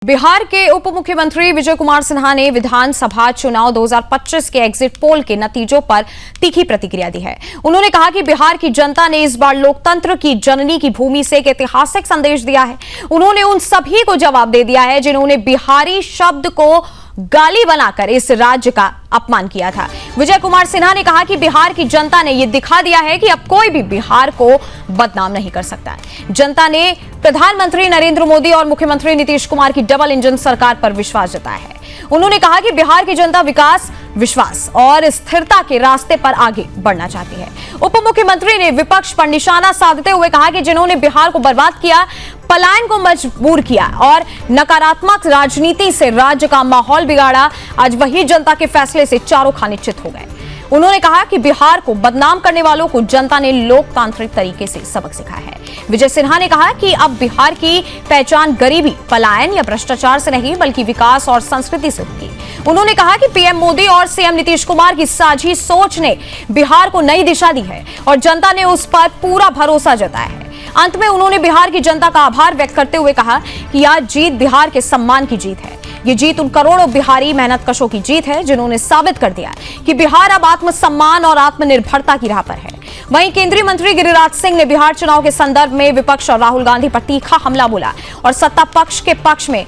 बिहार के उप मुख्यमंत्री विजय कुमार सिन्हा ने विधानसभा चुनाव 2025 के एग्जिट पोल के नतीजों पर तीखी प्रतिक्रिया दी है। उन्होंने कहा कि बिहार की जनता ने इस बार लोकतंत्र की जननी की भूमि से एक ऐतिहासिक संदेश दिया है। उन्होंने उन सभी को जवाब दे दिया है जिन्होंने बिहारी शब्द को गाली बनाकर इस राज्य का अपमान किया था। विजय कुमार सिन्हा ने कहा कि बिहार की जनता ने यह दिखा दिया है कि अब कोई भी बिहार को बदनाम नहीं कर सकता है। जनता ने प्रधानमंत्री नरेंद्र मोदी और मुख्यमंत्री नीतीश कुमार की डबल इंजन सरकार पर विश्वास जताया है। उन्होंने कहा कि बिहार की जनता विकास, विश्वास और स्थिरता के रास्ते पर आगे बढ़ना चाहती है। उप मुख्यमंत्री ने विपक्ष पर निशाना साधते हुए कहा कि जिन्होंने बिहार को बर्बाद किया, पलायन को मजबूर किया और नकारात्मक राजनीति से राज्य का माहौल बिगाड़ा, आज वही जनता के फैसले से चारों खाने चित हो गए। उन्होंने कहा कि बिहार को बदनाम करने वालों को जनता ने लोकतांत्रिक तरीके से सबक सिखाया है। विजय सिन्हा ने कहा कि अब बिहार की पहचान गरीबी, पलायन या भ्रष्टाचार से नहीं बल्कि विकास और संस्कृति से होगी। उन्होंने कहा कि पीएम मोदी और सीएम नीतीश कुमार की साझी सोच ने बिहार को नई दिशा दी है और जनता ने उस पर पूरा भरोसा जताया है। अंत में उन्होंने बिहार की जनता का आभार व्यक्त करते हुए कहा कि आज जीत बिहार के सम्मान की जीत है। ये जीत उन करोड़ों बिहारी मेहनतकशों की जीत है जिन्होंने साबित कर दिया कि बिहार अब आत्मसम्मान और आत्मनिर्भरता की राह पर है। वहीं केंद्रीय मंत्री गिरिराज सिंह ने बिहार चुनाव के संदर्भ में विपक्ष और राहुल गांधी पर तीखा हमला बोला और सत्ता पक्ष के पक्ष में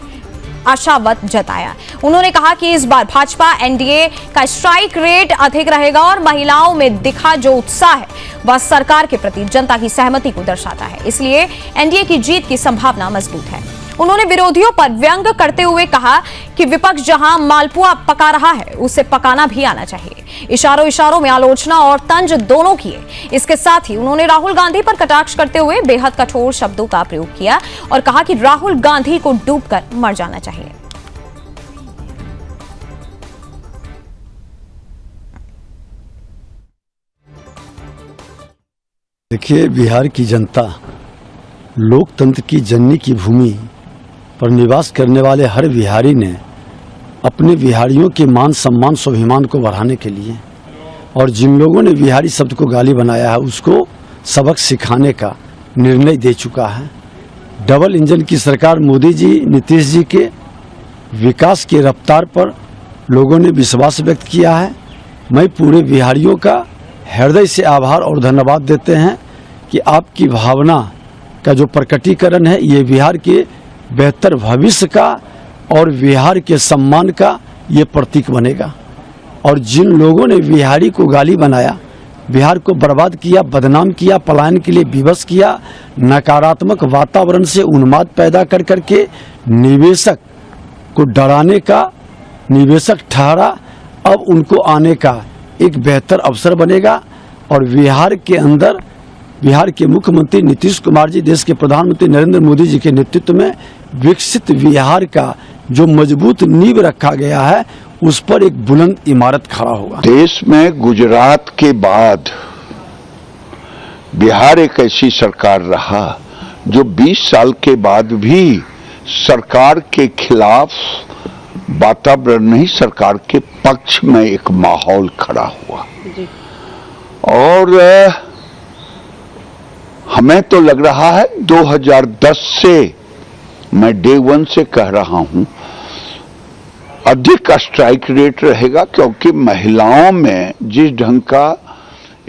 आशावत जताया। उन्होंने कहा कि इस बार भाजपा एनडीए का स्ट्राइक रेट अधिक रहेगा और महिलाओं में दिखा जो उत्साह है वह सरकार के प्रति जनता की सहमति को दर्शाता है, इसलिए एनडीए की जीत की संभावना मजबूत है। उन्होंने विरोधियों पर व्यंग करते हुए कहा कि विपक्ष जहां मालपुआ पका रहा है उसे पकाना भी आना चाहिए। इशारों में आलोचना और तंज दोनों किए। इसके साथ ही उन्होंने राहुल गांधी पर कटाक्ष करते हुए बेहद कठोर शब्दों का प्रयोग किया और कहा कि राहुल गांधी को डूबकर मर जाना चाहिए। देखिए, बिहार की जनता लोकतंत्र की जननी की भूमि पर निवास करने वाले हर बिहारी ने अपने बिहारियों के मान सम्मान स्वाभिमान को बढ़ाने के लिए और जिन लोगों ने बिहारी शब्द को गाली बनाया है उसको सबक सिखाने का निर्णय दे चुका है। डबल इंजन की सरकार मोदी जी, नीतीश जी के विकास की रफ्तार पर लोगों ने विश्वास व्यक्त किया है। मैं पूरे बिहारियों का हृदय से आभार और धन्यवाद देते हैं कि आपकी भावना का जो प्रकटीकरण है ये बिहार के बेहतर भविष्य का और बिहार के सम्मान का ये प्रतीक बनेगा। और जिन लोगों ने बिहारी को गाली बनाया, बिहार को बर्बाद किया, बदनाम किया, पलायन के लिए विवश किया, नकारात्मक वातावरण से उन्माद पैदा कर करके निवेशक को डराने का निवेशक ठहरा, अब उनको आने का एक बेहतर अवसर बनेगा। और बिहार के अंदर बिहार के मुख्यमंत्री नीतीश कुमार जी, देश के प्रधानमंत्री नरेंद्र मोदी जी के नेतृत्व में विकसित बिहार का जो मजबूत नींव रखा गया है उस पर एक बुलंद इमारत खड़ा होगा। देश में गुजरात के बाद बिहार एक ऐसी सरकार रहा जो 20 साल के बाद भी सरकार के खिलाफ वातावरण नहीं, सरकार के पक्ष में एक माहौल खड़ा हुआ। और हमें तो लग रहा है 2010 से, मैं डे 1 से कह रहा हूं, अधिक स्ट्राइक रेट रहेगा क्योंकि महिलाओं में जिस ढंग का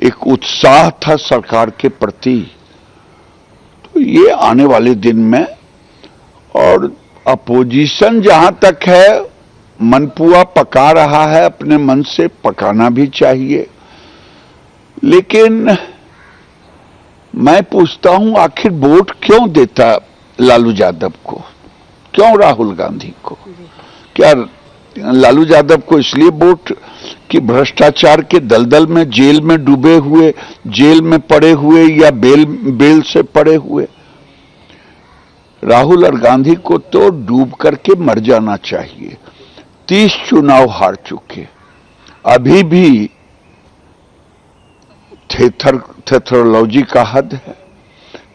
एक उत्साह था सरकार के प्रति, तो ये आने वाले दिन में, और अपोजिशन जहां तक है मनपुआ पका रहा है, अपने मन से पकाना भी चाहिए। लेकिन मैं पूछता हूं आखिर वोट क्यों देता लालू यादव को, क्यों राहुल गांधी को? क्या लालू यादव को इसलिए वोट कि भ्रष्टाचार के दलदल में जेल में डूबे हुए, जेल में पड़े हुए या बेल से पड़े हुए? राहुल और गांधी को तो डूब करके मर जाना चाहिए। 30 चुनाव हार चुके, अभी भी थेथरोलॉजी का हद है।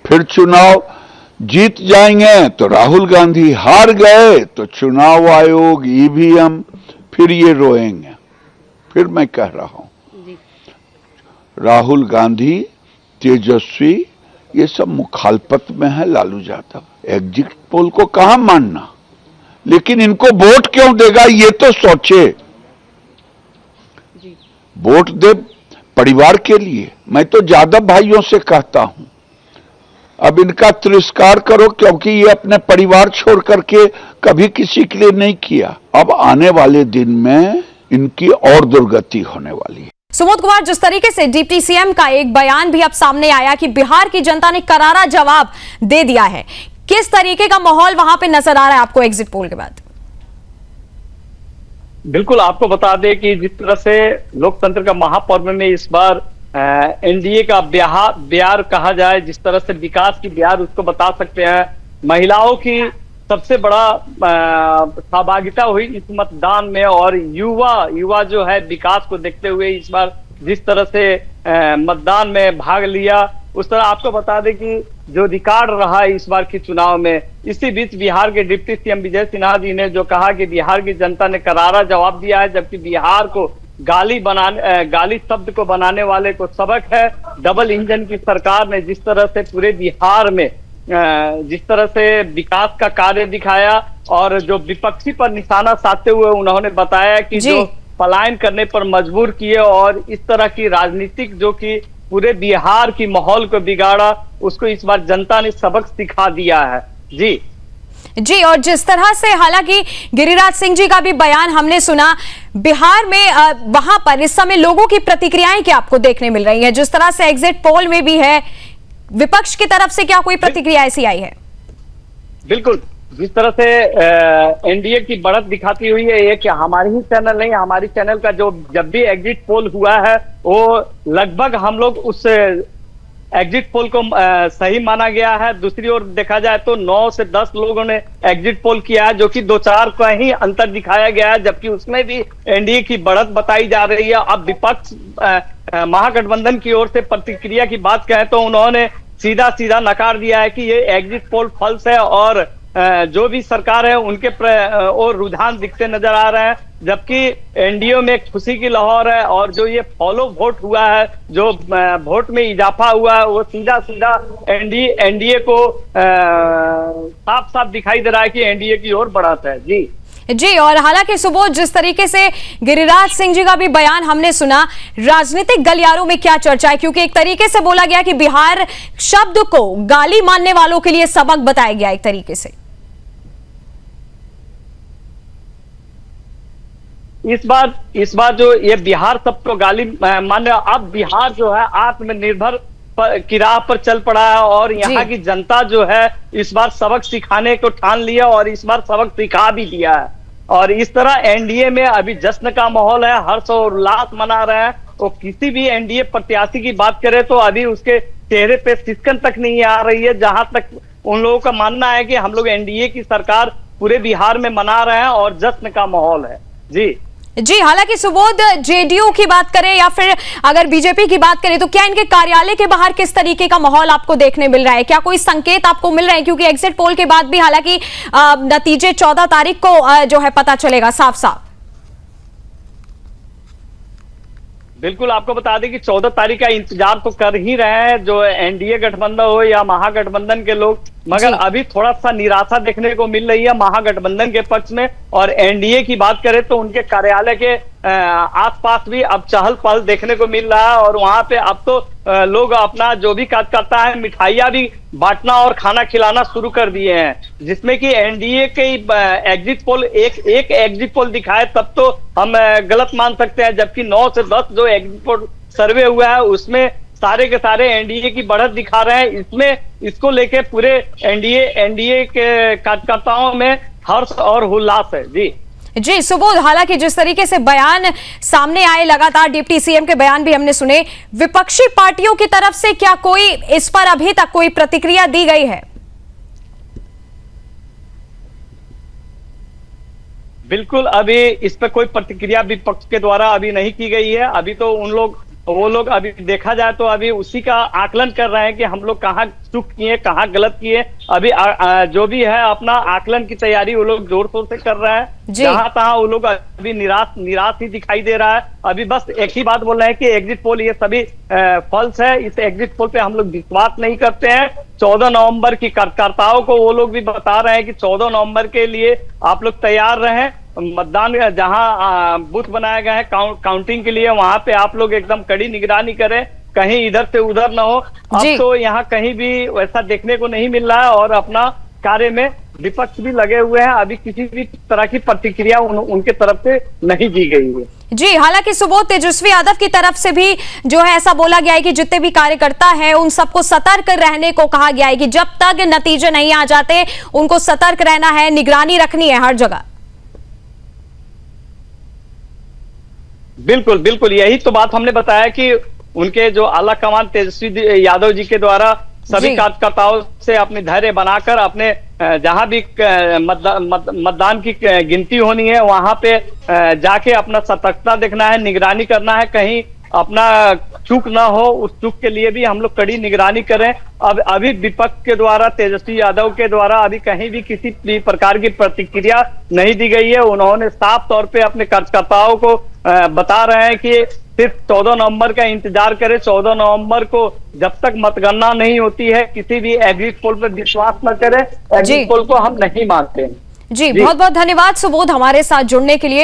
फिर चुनाव जीत जाएंगे तो राहुल गांधी, हार गए तो चुनाव आयोग, ईवीएम, फिर ये रोएंगे। फिर मैं कह रहा हूं, राहुल गांधी, तेजस्वी, ये सब मुखालपत में है लालू यादव। एग्जिट पोल को कहां मानना, लेकिन इनको वोट क्यों देगा ये तो सोचे। वोट दे परिवार के लिए। मैं तो यादव भाइयों से कहता हूं, अब इनका तिरस्कार करो, क्योंकि ये अपने परिवार छोड़ करके कभी किसी के लिए नहीं किया। अब आने वाले दिन में इनकी और दुर्गति होने वाली है। सुमोद कुमार, जिस तरीके से डिप्टी सीएम का एक बयान भी अब सामने आया कि बिहार की जनता ने करारा जवाब दे दिया है, किस तरीके का माहौल वहां पे नजर आ रहा है आपको एग्जिट पोल के बाद? बिल्कुल, आपको बता दें कि जिस तरह से लोकतंत्र का महापर्व में इस बार एनडीए का बिहार कहा जाए, जिस तरह से विकास की बिहार उसको बता सकते हैं। महिलाओं की सबसे बड़ा सहभागिता हुई इस मतदान में, और युवा जो है विकास को देखते हुए इस बार जिस तरह से मतदान में भाग लिया, उस तरह आपको बता दें कि जो रिकॉर्ड रहा इस बार के चुनाव में। इसी बीच बिहार के डिप्टी सीएम विजय सिन्हा जी ने जो कहा कि बिहार की जनता ने करारा जवाब दिया है, जबकि बिहार को गाली शब्द को बनाने वाले को सबक है। डबल इंजन की सरकार ने जिस तरह से पूरे बिहार में जिस तरह से विकास का कार्य दिखाया, और जो विपक्षी पर निशाना साधते हुए उन्होंने बताया कि जो पलायन करने पर मजबूर किए, और इस तरह की राजनीतिक जो कि पूरे बिहार की माहौल को बिगाड़ा, उसको इस बार जनता ने सबक सिखा दिया है। जी, और जिस तरह से हालांकि गिरिराज सिंह जी का भी बयान हमने सुना, बिहार में वहां पर इस समय लोगों की प्रतिक्रियाएं क्या आपको देखने मिल रही है? जिस तरह से एग्जिट पोल में भी है, विपक्ष की तरफ से क्या कोई प्रतिक्रिया ऐसी आई है? बिल्कुल, जिस तरह से एनडीए की बढ़त दिखाती हुई है, ये कि हमारी ही चैनल नहीं, हमारी चैनल का जो जब भी एग्जिट पोल हुआ है वो लगभग हम लोग उस एग्जिट पोल को सही माना गया है। दूसरी ओर देखा जाए तो 9 से 10 लोगों ने एग्जिट पोल किया है, जो कि 2-4 का ही अंतर दिखाया गया है, जबकि उसमें भी एनडीए की बढ़त बताई जा रही है। अब विपक्ष महागठबंधन की ओर से प्रतिक्रिया की बात कहें तो उन्होंने सीधा नकार दिया है कि ये एग्जिट पोल फॉल्स है, और जो भी सरकार है उनके और रुझान दिखते नजर आ रहे हैं, जबकि एनडीए में खुशी की लहर है। और जो ये फॉलो वोट हुआ है, जो वोट में इजाफा हुआ है, वो सीधा एनडीए को साफ दिखाई दे रहा है कि एनडीए की ओर बढ़त है। जी, और हालांकि सुबोध, जिस तरीके से गिरिराज सिंह जी का भी बयान हमने सुना, राजनीतिक गलियारों में क्या चर्चा है? क्योंकि एक तरीके से बोला गया कि बिहार शब्द को गाली मानने वालों के लिए सबक बताया गया एक तरीके से। इस बार जो ये बिहार शब्द को गाली मानने, अब बिहार जो है आत्मनिर्भर की राह पर चल पड़ा है, और यहाँ की जनता जो है इस बार सबक सिखाने को ठान लिया, और इस बार सबक सिखा भी दिया है। और इस तरह एनडीए में अभी जश्न का माहौल है, हर्ष और उल्लास मना रहे हैं। तो किसी भी एनडीए प्रत्याशी की बात करें तो अभी उसके चेहरे पे सिसकन तक नहीं आ रही है, जहां तक उन लोगों का मानना है कि हम लोग एनडीए की सरकार पूरे बिहार में मना रहे हैं और जश्न का माहौल है। जी, हालांकि सुबोध, जेडीयू की बात करें या फिर अगर बीजेपी की बात करें, तो क्या इनके कार्यालय के बाहर किस तरीके का माहौल आपको देखने मिल रहा है? क्या कोई संकेत आपको मिल रहे हैं? क्योंकि एग्जिट पोल के बाद भी हालांकि नतीजे 14 तारीख को जो है पता चलेगा साफ। बिल्कुल, आपको बता दें कि 14 तारीख का इंतजार तो कर ही रहे हैं जो एनडीए गठबंधन हो या महागठबंधन के लोग, मगर अभी थोड़ा सा निराशा देखने को मिल रही है महागठबंधन के पक्ष में। और एनडीए की बात करें तो उनके कार्यालय के आसपास भी अब चहल पहल देखने को मिल रहा है, और वहां पे अब तो लोग अपना जो भी कार्यकर्ता है मिठाइयां भी बांटना और खाना खिलाना शुरू कर दिए हैं, जिसमें कि एनडीए के एग्जिट पोल एक एग्जिट पोल दिखाए तब तो हम गलत मान सकते हैं, जबकि 9 से 10 जो एग्जिट पोल सर्वे हुआ है उसमें सारे के सारे एनडीए की बढ़त दिखा रहे हैं। इसको लेके पूरे एनडीए के कार्यकर्ताओं में हर्ष और उल्लास है। जी सुबोध, हालांकि जिस तरीके से बयान सामने आए, लगातार डिप्टी सीएम के बयान भी हमने सुने, विपक्षी पार्टियों की तरफ से क्या कोई इस पर अभी तक कोई प्रतिक्रिया दी गई है? बिल्कुल, अभी इस पर कोई प्रतिक्रिया विपक्ष के द्वारा अभी नहीं की गई है। अभी तो उन लोग वो लोग अभी देखा जाए तो अभी उसी का आकलन कर रहे हैं कि हम लोग कहाँ चूक किए, कहाँ गलत किए। अभी जो भी है अपना आकलन की तैयारी वो लोग जोर शोर से कर रहे हैं। जहां तहां वो लोग अभी निराश ही दिखाई दे रहा है। अभी बस एक ही बात बोल रहे हैं कि एग्जिट पोल ये सभी फॉल्स है, इस एग्जिट पोल पे हम लोग विश्वास नहीं करते हैं। 14 नवंबर की कार्यकर्ताओं को वो लोग भी बता रहे हैं कि 14 नवंबर के लिए आप लोग तैयार रहें। मतदान जहां बूथ बनाया गया है काउंटिंग के लिए, वहां पे आप लोग एकदम कड़ी निगरानी करें, कहीं इधर से उधर ना हो। अब तो यहाँ कहीं भी वैसा देखने को नहीं मिल रहा है और अपना कार्य में विपक्ष भी लगे हुए हैं। अभी किसी भी तरह की प्रतिक्रिया उनके तरफ से नहीं दी गई है। जी, हालांकि सुबोध तेजस्वी यादव की तरफ से भी जो है ऐसा बोला गया है कि जितने भी कार्यकर्ता हैं उन सबको सतर्क रहने को कहा गया है कि जब तक नतीजे नहीं आ जाते उनको सतर्क रहना है, निगरानी रखनी है हर जगह। बिल्कुल बिल्कुल, यही तो बात हमने बताया कि उनके जो आला कमान तेजस्वी यादव जी के द्वारा सभी कार्यकर्ताओं से अपनी धैर्य बनाकर अपने जहां भी मतदान की गिनती होनी है वहां पे जाके अपना सतर्कता देखना है, निगरानी करना है, कहीं अपना चूक ना हो। उस चूक के लिए भी हम लोग कड़ी निगरानी करें। अब अभी विपक्ष के द्वारा, तेजस्वी यादव के द्वारा अभी कहीं भी किसी भी प्रकार की प्रतिक्रिया नहीं दी गई है। उन्होंने साफ तौर पे अपने कार्यकर्ताओं को बता रहे हैं कि सिर्फ 14 नवंबर का इंतजार करें। 14 नवंबर को जब तक मतगणना नहीं होती है किसी भी एग्जिट पोल पर विश्वास न करें। एग्जिट पोल को हम नहीं मानते हैं। जी, बहुत बहुत धन्यवाद सुबोध हमारे साथ जुड़ने के लिए।